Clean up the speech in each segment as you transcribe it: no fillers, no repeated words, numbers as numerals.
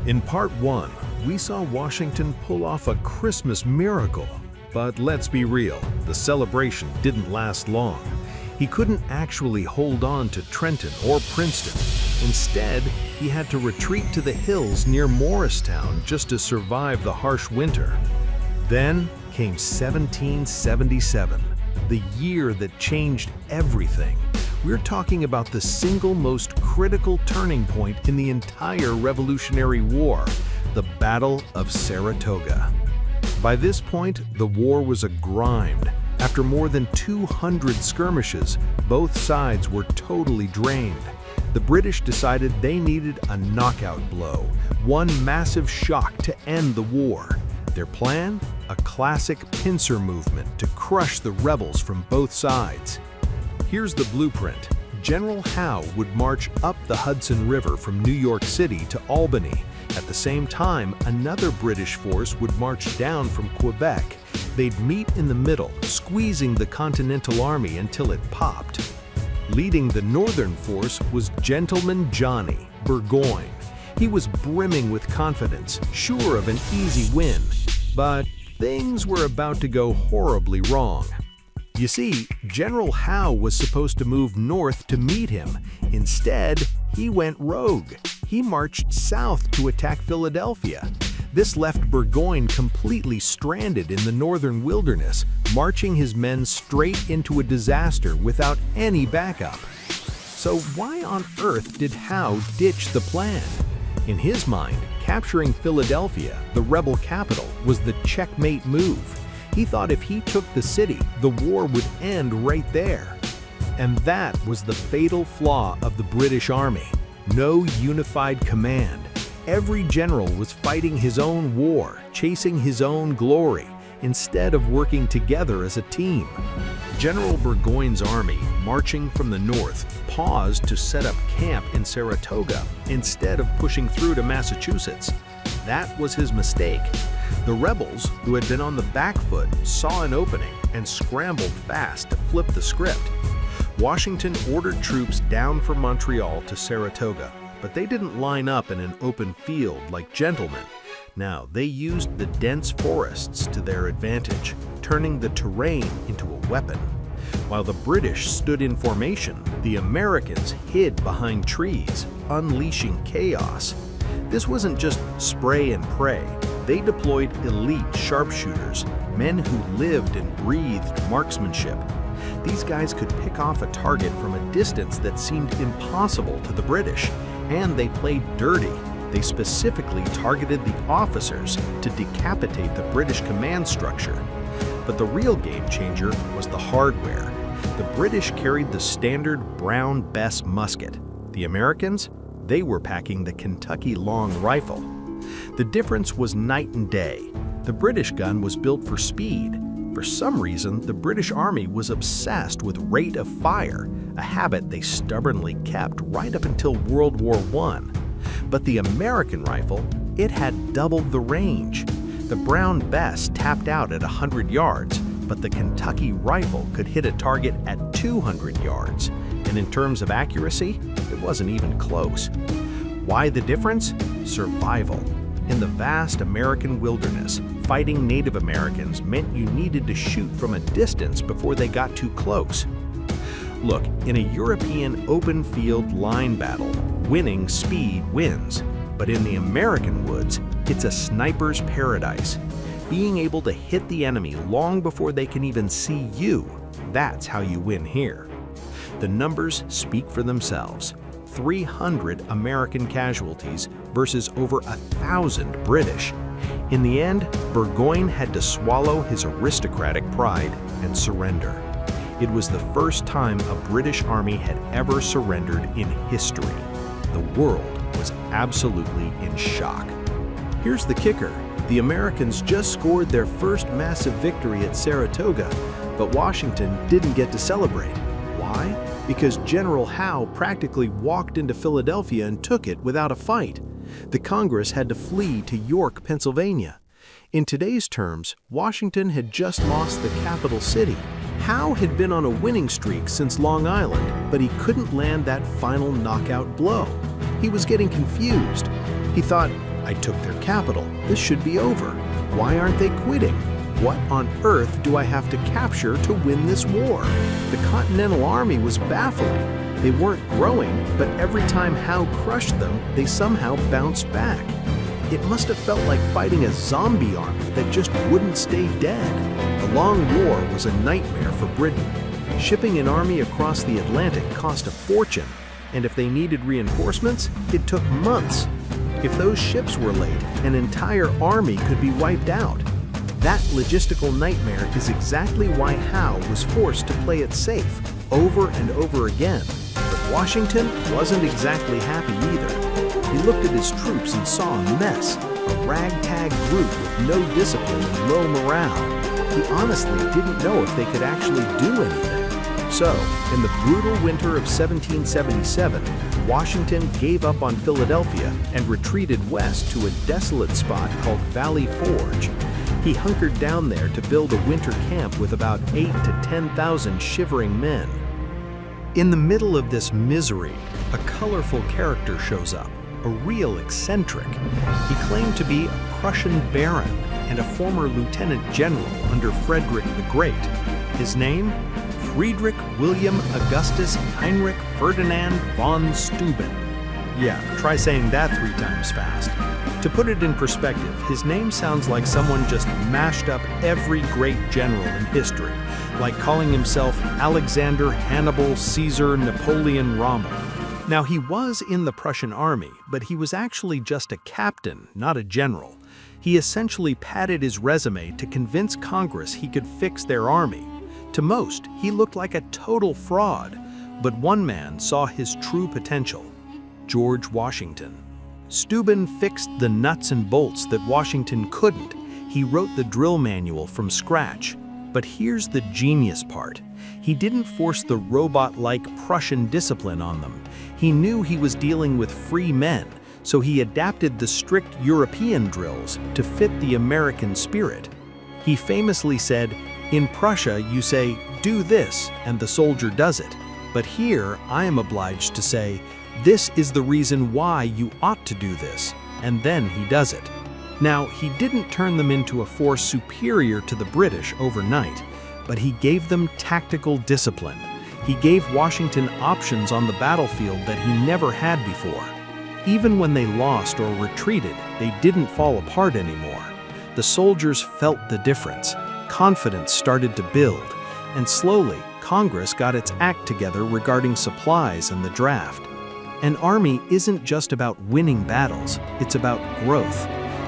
In part 1, we saw Washington pull off a Christmas miracle. But let's be real, the celebration didn't last long. He couldn't actually hold on to Trenton or Princeton. Instead, he had to retreat to the hills near Morristown just to survive the harsh winter. Then came 1777, the year that changed everything. We're talking about the single most critical turning point in the entire Revolutionary War, the Battle of Saratoga. By this point, the war was a grind. After more than 200 skirmishes, both sides were totally drained. The British decided they needed a knockout blow, one massive shock to end the war. Their plan? A classic pincer movement to crush the rebels from both sides. Here's the blueprint. General Howe would march up the Hudson River from New York City to Albany. At the same time, another British force would march down from Quebec. They'd meet in the middle, squeezing the Continental Army until it popped. Leading the northern force was Gentleman Johnny, Burgoyne. He was brimming with confidence, sure of an easy win. But things were about to go horribly wrong. You see, General Howe was supposed to move north to meet him. Instead, he went rogue. He marched south to attack Philadelphia. This left Burgoyne completely stranded in the northern wilderness, marching his men straight into a disaster without any backup. So why on earth did Howe ditch the plan? In his mind, capturing Philadelphia, the rebel capital, was the checkmate move. He thought if he took the city, the war would end right there. And that was the fatal flaw of the British Army. No unified command. Every general was fighting his own war, chasing his own glory, instead of working together as a team. General Burgoyne's army, marching from the north, paused to set up camp in Saratoga instead of pushing through to Massachusetts. That was his mistake. The rebels, who had been on the back foot, saw an opening and scrambled fast to flip the script. Washington ordered troops down from Montreal to Saratoga, but they didn't line up in an open field like gentlemen. Now, they used the dense forests to their advantage, turning the terrain into a weapon. While the British stood in formation, the Americans hid behind trees, unleashing chaos. This wasn't just spray and pray. They deployed elite sharpshooters, men who lived and breathed marksmanship. These guys could pick off a target from a distance that seemed impossible to the British, and they played dirty. They specifically targeted the officers to decapitate the British command structure. But the real game changer was the hardware. The British carried the standard Brown Bess musket. The Americans? They were packing the Kentucky long rifle. The difference was night and day. The British gun was built for speed. For some reason, the British Army was obsessed with rate of fire, a habit they stubbornly kept right up until World War I. But the American rifle, it had doubled the range. The Brown Bess tapped out at 100 yards, but the Kentucky rifle could hit a target at 200 yards. And in terms of accuracy, it wasn't even close. Why the difference? Survival. In the vast American wilderness, fighting Native Americans meant you needed to shoot from a distance before they got too close. Look, in a European open field line battle, winning speed wins. But in the American woods, it's a sniper's paradise. Being able to hit the enemy long before they can even see you, that's how you win here. The numbers speak for themselves. 300 American casualties versus over 1,000 British. In the end, Burgoyne had to swallow his aristocratic pride and surrender. It was the first time a British army had ever surrendered in history. The world was absolutely in shock. Here's the kicker. The Americans just scored their first massive victory at Saratoga, but Washington didn't get to celebrate. Why? Because General Howe practically walked into Philadelphia and took it without a fight. The Congress had to flee to York, Pennsylvania. In today's terms, Washington had just lost the capital city. Howe had been on a winning streak since Long Island, but he couldn't land that final knockout blow. He was getting confused. He thought, I took their capital. This should be over. Why aren't they quitting? What on earth do I have to capture to win this war? The Continental Army was baffling. They weren't growing, but every time Howe crushed them, they somehow bounced back. It must have felt like fighting a zombie army that just wouldn't stay dead. The Long War was a nightmare for Britain. Shipping an army across the Atlantic cost a fortune, and if they needed reinforcements, it took months. If those ships were late, an entire army could be wiped out. That logistical nightmare is exactly why Howe was forced to play it safe over and over again. But Washington wasn't exactly happy either. He looked at his troops and saw a mess, a ragtag group with no discipline and low morale. He honestly didn't know if they could actually do anything. So, in the brutal winter of 1777, Washington gave up on Philadelphia and retreated west to a desolate spot called Valley Forge. He hunkered down there to build a winter camp with about 8,000 to 10,000 shivering men. In the middle of this misery, a colorful character shows up, a real eccentric. He claimed to be a Prussian baron and a former lieutenant general under Frederick the Great. His name? Friedrich William Augustus Heinrich Ferdinand von Steuben. Yeah, try saying that 3 times fast. To put it in perspective, his name sounds like someone just mashed up every great general in history, like calling himself Alexander, Hannibal, Caesar, Napoleon, Rommel. Now, he was in the Prussian army, but he was actually just a captain, not a general. He essentially padded his resume to convince Congress he could fix their army. To most, he looked like a total fraud, but one man saw his true potential: George Washington. Steuben fixed the nuts and bolts that Washington couldn't. He wrote the drill manual from scratch. But here's the genius part. He didn't force the robot-like Prussian discipline on them. He knew he was dealing with free men, so he adapted the strict European drills to fit the American spirit. He famously said, "In Prussia, you say, 'Do this,' and the soldier does it. But here, I am obliged to say, 'This is the reason why you ought to do this,' and then he does it." Now, he didn't turn them into a force superior to the British overnight, but he gave them tactical discipline. He gave Washington options on the battlefield that he never had before. Even when they lost or retreated, they didn't fall apart anymore. The soldiers felt the difference. Confidence started to build, and slowly, Congress got its act together regarding supplies and the draft. An army isn't just about winning battles, it's about growth.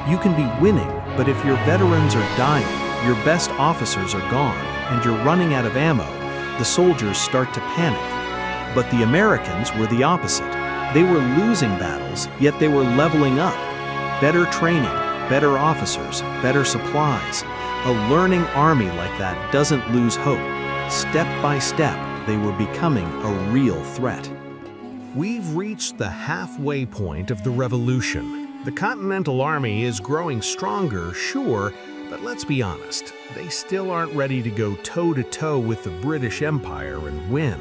You can be winning, but if your veterans are dying, your best officers are gone, and you're running out of ammo, the soldiers start to panic. But the Americans were the opposite. They were losing battles, yet they were leveling up. Better training, better officers, better supplies. A learning army like that doesn't lose hope. Step by step, they were becoming a real threat. We've reached the halfway point of the revolution. The Continental Army is growing stronger, sure, but let's be honest, they still aren't ready to go toe-to-toe with the British Empire and win.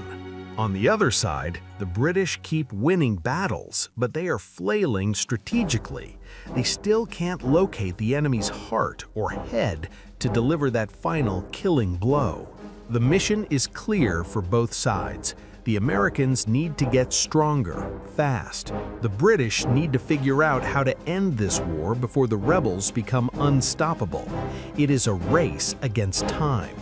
On the other side, the British keep winning battles, but they are flailing strategically. They still can't locate the enemy's heart or head to deliver that final killing blow. The mission is clear for both sides. The Americans need to get stronger, fast. The British need to figure out how to end this war before the rebels become unstoppable. It is a race against time.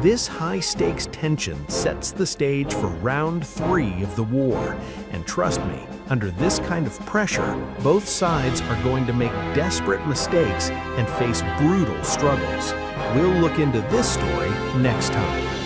This high-stakes tension sets the stage for round 3 of the war. And trust me, under this kind of pressure, both sides are going to make desperate mistakes and face brutal struggles. We'll look into this story next time.